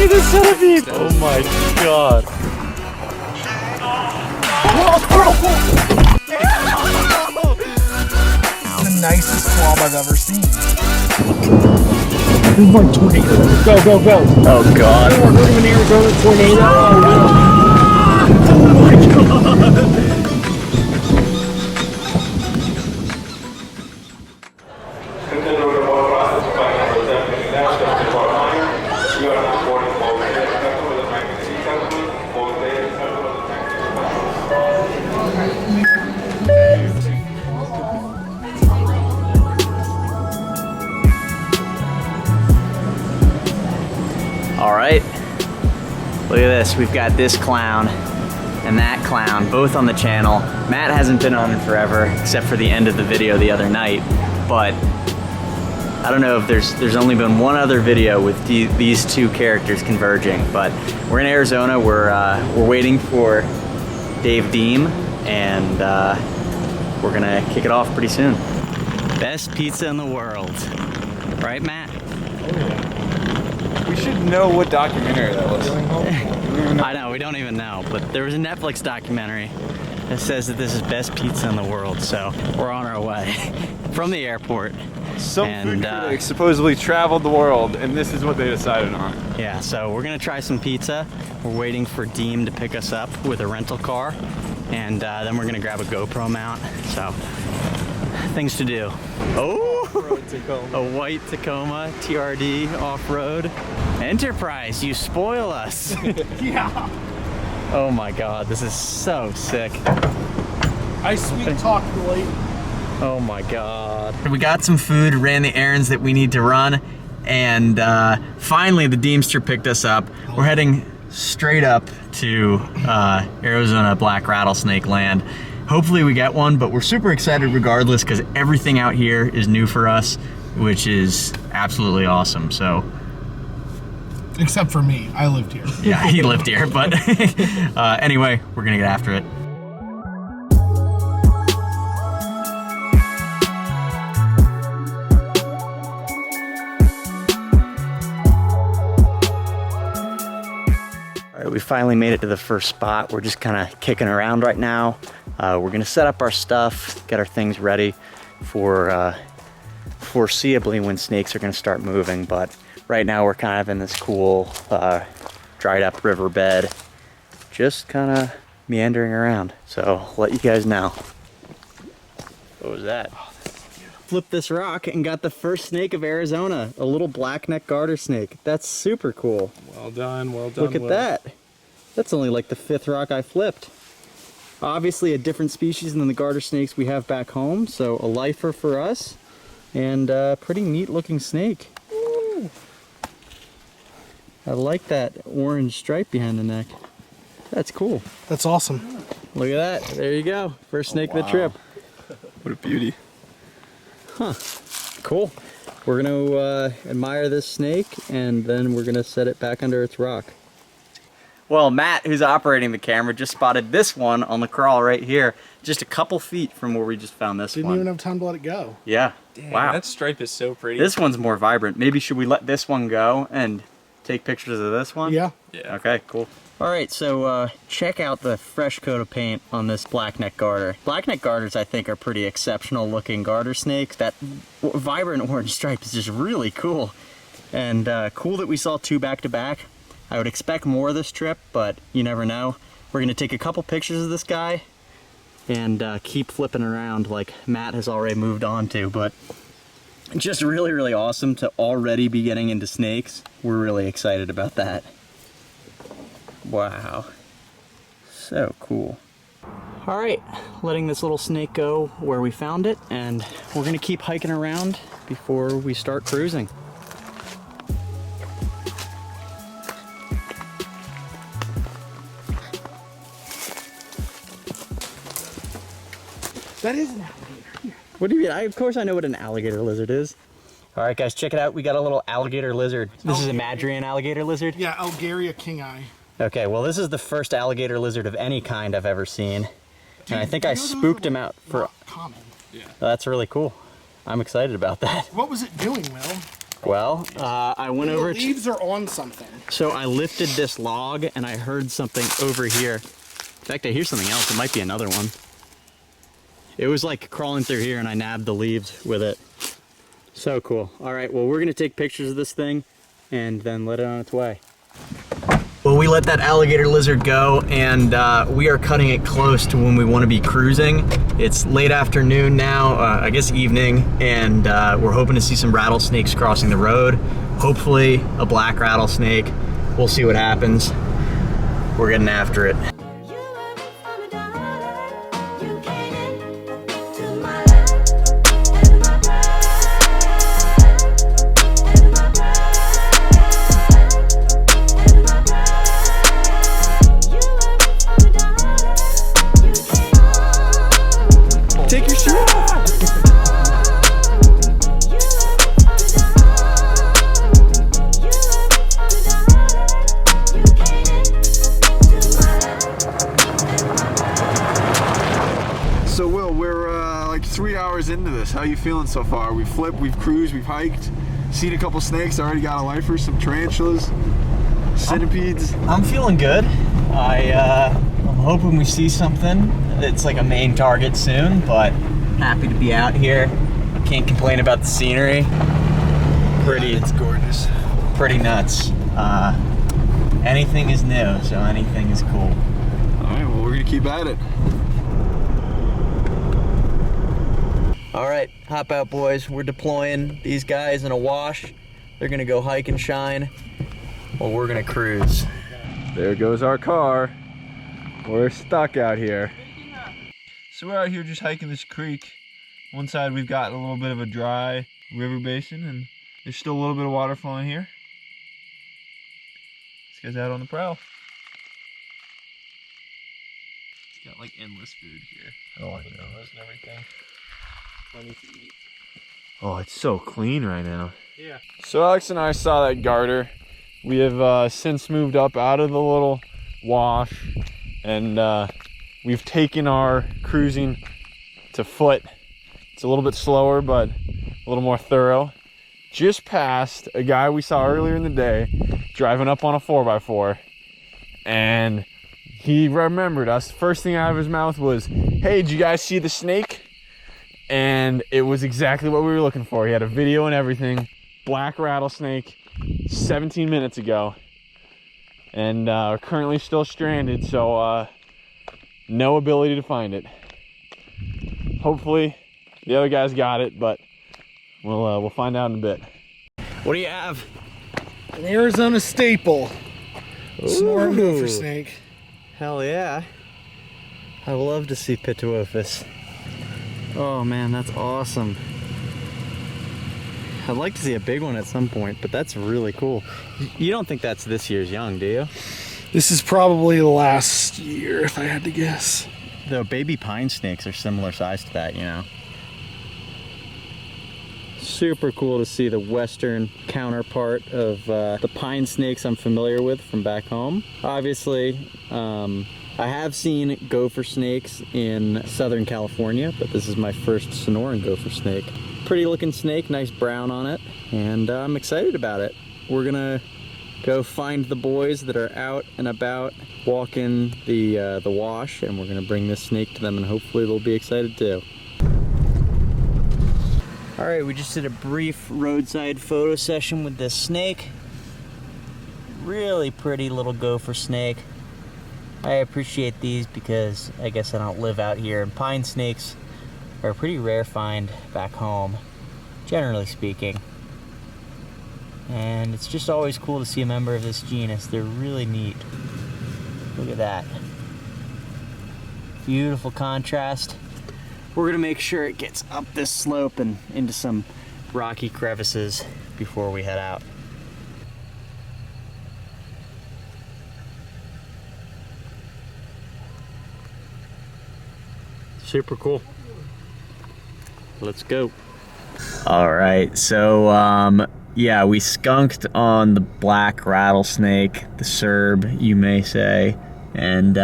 at this centipede! Oh my god. The nicest club I've ever seen. There's one tornado. Go, go, go. Oh god. We're going to an Arizona tornado. Oh my god. All right, look at this. We've got this clown and that clown both on the channel. Matt hasn't been on in forever, except for the end of the video the other night. But I don't know if there's only been one other video with these two characters converging. But we're in Arizona. We're waiting for Dave Deem, and we're gonna kick it off pretty soon. Best pizza in the world, right, Matt? Oh yeah. We should know what documentary that was. I know, we don't even know, but there was a Netflix documentary that says that this is best pizza in the world, so we're on our way from the airport. Some food critics supposedly traveled the world, and this is what they decided on. Yeah, so we're gonna try some pizza. We're waiting for Deem to pick us up with a rental car, and then we're gonna grab a GoPro mount, so things to do. Oh! A white Tacoma TRD off-road. Enterprise, you spoil us. Yeah. Oh my god, this is so sick. I sweet talked the lady. Oh my god. We got some food, ran the errands that we need to run, and finally the Deemster picked us up. We're heading straight up to Arizona black rattlesnake land. Hopefully we get one, but we're super excited regardless because everything out here is new for us, which is absolutely awesome. So, except for me, I lived here. Yeah, he lived here, but anyway, we're gonna get after it. All right, we finally made it to the first spot. We're just kind of kicking around right now. We're gonna set up our stuff, get our things ready for foreseeably when snakes are gonna start moving. But right now we're kind of in this cool, dried up riverbed, just kind of meandering around. So I'll let you guys know. What was that? Oh, flipped this rock and got the first snake of Arizona, a little black-necked garter snake. That's super cool. Well done, well done. Look at that. That's only like the 5th rock I flipped. Obviously a different species than the garter snakes we have back home, so a lifer for us, and a pretty neat looking snake. Ooh. I like that orange stripe behind the neck. That's cool. That's awesome. Look at that, there you go. First snake of the trip. What a beauty. Huh, cool. We're gonna admire this snake, and then we're gonna set it back under its rock. Well, Matt, who's operating the camera, just spotted this one on the crawl right here, just a couple feet from where we just found this one. Didn't even have time to let it go. Yeah. Dang, wow. That stripe is so pretty. This one's more vibrant. Maybe should we let this one go and take pictures of this one? Yeah. Yeah. Okay, cool. All right, so check out the fresh coat of paint on this black-neck garter. Black-neck garters, I think, are pretty exceptional looking garter snakes. That vibrant orange stripe is just really cool. And cool that we saw 2 back-to-back. I would expect more this trip, but you never know. We're gonna take a couple pictures of this guy and keep flipping around like Matt has already moved on to, but just really, really awesome to already be getting into snakes. We're really excited about that. Wow, so cool. All right, letting this little snake go where we found it, and we're gonna keep hiking around before we start cruising. That is an alligator. What do you mean? Of course I know what an alligator lizard is. All right, guys, check it out. We got a little alligator lizard. This is a Madrian alligator lizard? Yeah, Algaria kingi. Okay, well, this is the first alligator lizard of any kind I've ever seen. Dude, and I think I spooked him out for... Common. Yeah. That's really cool. I'm excited about that. What was it doing, Will? Well, I went over The leaves are on something. So I lifted this log and I heard something over here. In fact, I hear something else. It might be another one. It was like crawling through here and I nabbed the leaves with it. So cool. All right, well, we're gonna take pictures of this thing and then let it on its way. Well, we let that alligator lizard go and we are cutting it close to when we want to be cruising. It's late afternoon now, I guess evening, and we're hoping to see some rattlesnakes crossing the road. Hopefully a black rattlesnake. We'll see what happens. We're getting after it. Take your shoe off! So Will, we're like 3 hours into this. How you feeling so far? We've flipped, we've cruised, we've hiked, seen a couple snakes, already got a lifer, some tarantulas, centipedes. I'm feeling good. I'm hoping we see something. It's like a main target soon, but happy to be out here. Can't complain about the scenery. Pretty, It's gorgeous. pretty nuts. Anything is new, so anything is cool. All right, well, we're gonna keep at it. All right, hop out, boys. We're deploying these guys in a wash. They're gonna go hike and shine, while we're gonna cruise. There goes our car. We're stuck out here. So we're out here just hiking this creek. One side we've got a little bit of a dry river basin and there's still a little bit of water flowing here. This guy's out on the prowl. He's got like endless food here. Oh, I know. And everything. Plenty to eat. Oh, it's so clean right now. Yeah. So Alex and I saw that garter. We have since moved up out of the little wash and we've taken our cruising to foot. It's a little bit slower, but a little more thorough. Just past a guy we saw earlier in the day driving up on a 4x4, and he remembered us. First thing out of his mouth was, "Hey, did you guys see the snake?" And it was exactly what we were looking for. He had a video and everything. Black rattlesnake, 17 minutes ago. And we're currently still stranded, so no ability to find it. Hopefully the other guys got it, but we'll find out in a bit. What do you have? An Arizona staple. Snoring Ooh. gopher snake. Hell yeah. I love to see Pituophis. Oh man, that's awesome. I'd like to see a big one at some point, but that's really cool. You don't think that's this year's young, do you? This is probably last year, if I had to guess. The baby pine snakes are similar size to that, you know. Super cool to see the western counterpart of the pine snakes I'm familiar with from back home. Obviously, I have seen gopher snakes in Southern California, but this is my first Sonoran gopher snake. Pretty looking snake, nice brown on it, and I'm excited about it. We're gonna go find the boys that are out and about walking the wash, and we're gonna bring this snake to them, and hopefully they'll be excited too. All right, we just did a brief roadside photo session with this snake. Really pretty little gopher snake. I appreciate these because I guess I don't live out here, and pine snakes are a pretty rare find back home, generally speaking. And it's just always cool to see a member of this genus. They're really neat. Look at that. Beautiful contrast. We're gonna make sure it gets up this slope and into some rocky crevices before we head out. Super cool. Let's go. All right, so yeah, we skunked on the black rattlesnake, the Serb, you may say, and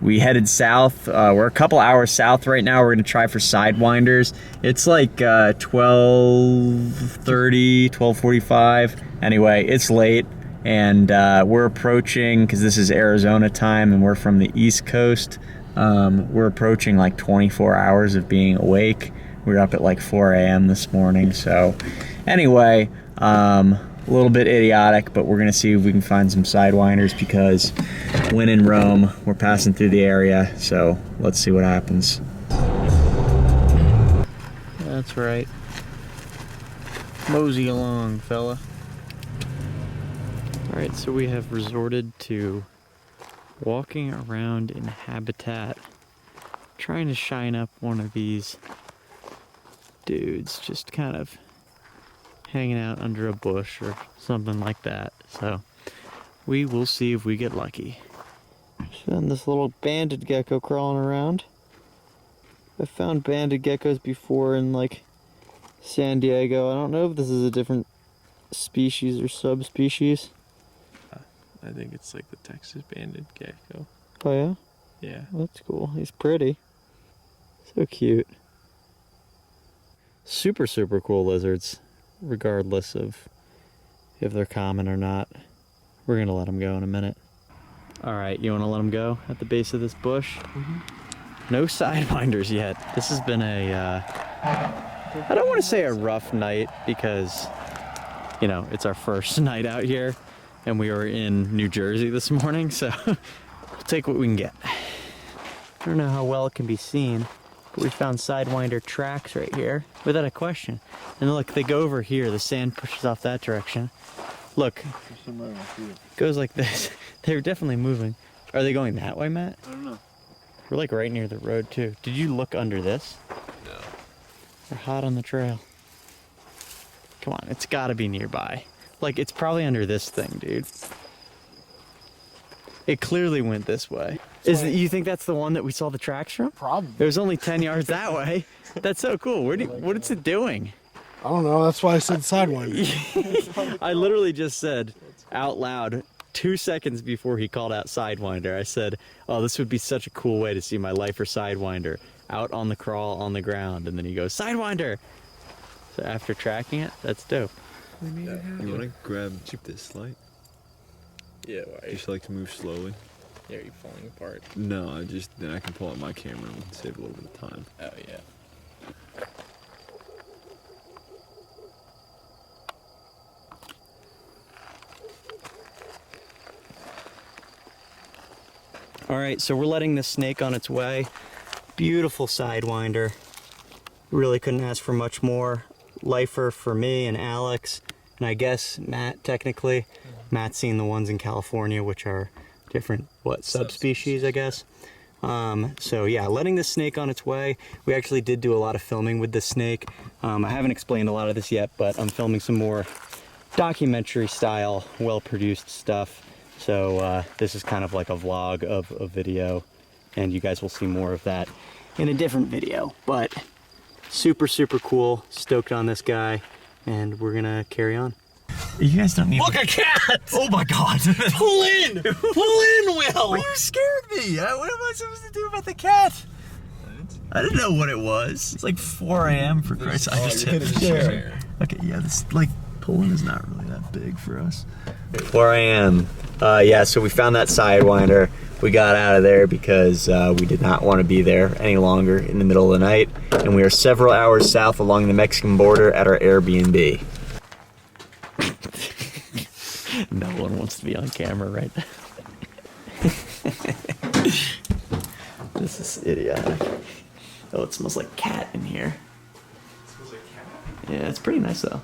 we headed south. We're a couple hours south right now. We're gonna try for sidewinders. It's like 12:30, 12:45. Anyway, it's late, and we're approaching, because this is Arizona time and we're from the East Coast, we're approaching like 24 hours of being awake. We were up at like 4 a.m. this morning. So anyway, a little bit idiotic, but we're gonna see if we can find some sidewinders, because when in Rome, we're passing through the area. So let's see what happens. That's right. Mosey along, fella. All right, so we have resorted to walking around in habitat, trying to shine up one of these dudes, just kind of hanging out under a bush or something like that. So we will see if we get lucky. Found this little banded gecko crawling around. I found banded geckos before in like San Diego. I don't know if this is a different species or subspecies. I think it's like the Texas banded gecko. Oh yeah? Yeah. That's cool. He's pretty. So cute. Super, super cool lizards, regardless of if they're common or not. We're gonna let them go in a minute. All right, you wanna let them go at the base of this bush? Mm-hmm. No sidewinders yet. This has been a, I don't wanna say a rough night, because, you know, it's our first night out here, and we were in New Jersey this morning, so we'll take what we can get. I don't know how well it can be seen, but we found sidewinder tracks right here, without a question. And look, they go over here, the sand pushes off that direction. Look, it goes like this. They're definitely moving. Are they going that way, Matt? I don't know. We're like right near the road too. Did you look under this? No. They're hot on the trail. Come on, it's gotta be nearby. Like, it's probably under this thing, dude. It clearly went this way. You think that's the one that we saw the tracks from? Probably. It was only 10 yards that way. That's so cool. What is it doing? I don't know. That's why I said sidewinder. I literally just said out loud 2 seconds before he called out sidewinder. I said, oh, this would be such a cool way to see my lifer sidewinder out on the crawl on the ground. And then he goes, sidewinder. So after tracking it, that's dope. You want to keep this light? Yeah, why? Just like to move slowly. Yeah, are you falling apart? No, then I can pull out my camera and save a little bit of time. Oh, yeah. All right, so we're letting this snake on its way. Beautiful sidewinder. Really couldn't ask for much more. Lifer for me and Alex, and I guess Matt, technically. Matt's seen the ones in California, which are different, subspecies, I guess. So yeah, letting this snake on its way. We actually did do a lot of filming with this snake. I haven't explained a lot of this yet, but I'm filming some more documentary style, well-produced stuff. So this is kind of like a vlog of a video, and you guys will see more of that in a different video. But super, super cool. Stoked on this guy, and we're gonna carry on. You guys don't need. Look, a cat! Oh my God! Pull in! Pull in, Will! You scared me! What am I supposed to do about the cat? I didn't know what it was. It's like 4 a.m. for Christ's sake. I just hit a chair. Okay, yeah, this like pulling is not really that big for us. 4 a.m. Yeah, so we found that sidewinder. We got out of there because we did not want to be there any longer in the middle of the night, and we are several hours south along the Mexican border at our Airbnb. No one wants to be on camera right now. This is idiotic. Oh, it smells like cat in here. It smells like cat? Yeah, it's pretty nice though.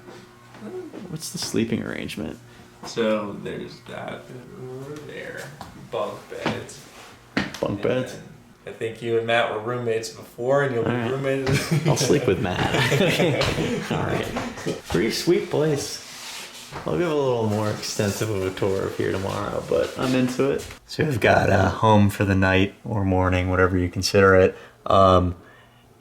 What's the sleeping arrangement? So there's that over there. Bunk beds. Bunk beds? And I think you and Matt were roommates before, and you'll be Alright. roommates. I'll sleep with Matt. Alright. Pretty sweet place. I'll give a little more extensive of a tour of here tomorrow, but I'm into it. So we've got home for the night or morning, whatever you consider it.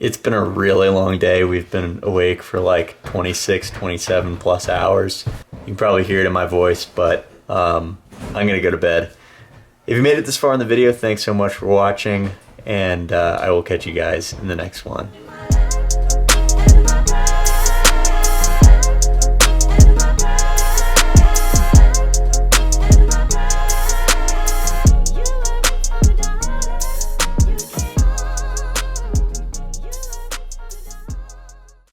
It's been a really long day. We've been awake for like 26, 27 plus hours. You can probably hear it in my voice, but I'm gonna go to bed. If you made it this far in the video, thanks so much for watching, and I will catch you guys in the next one.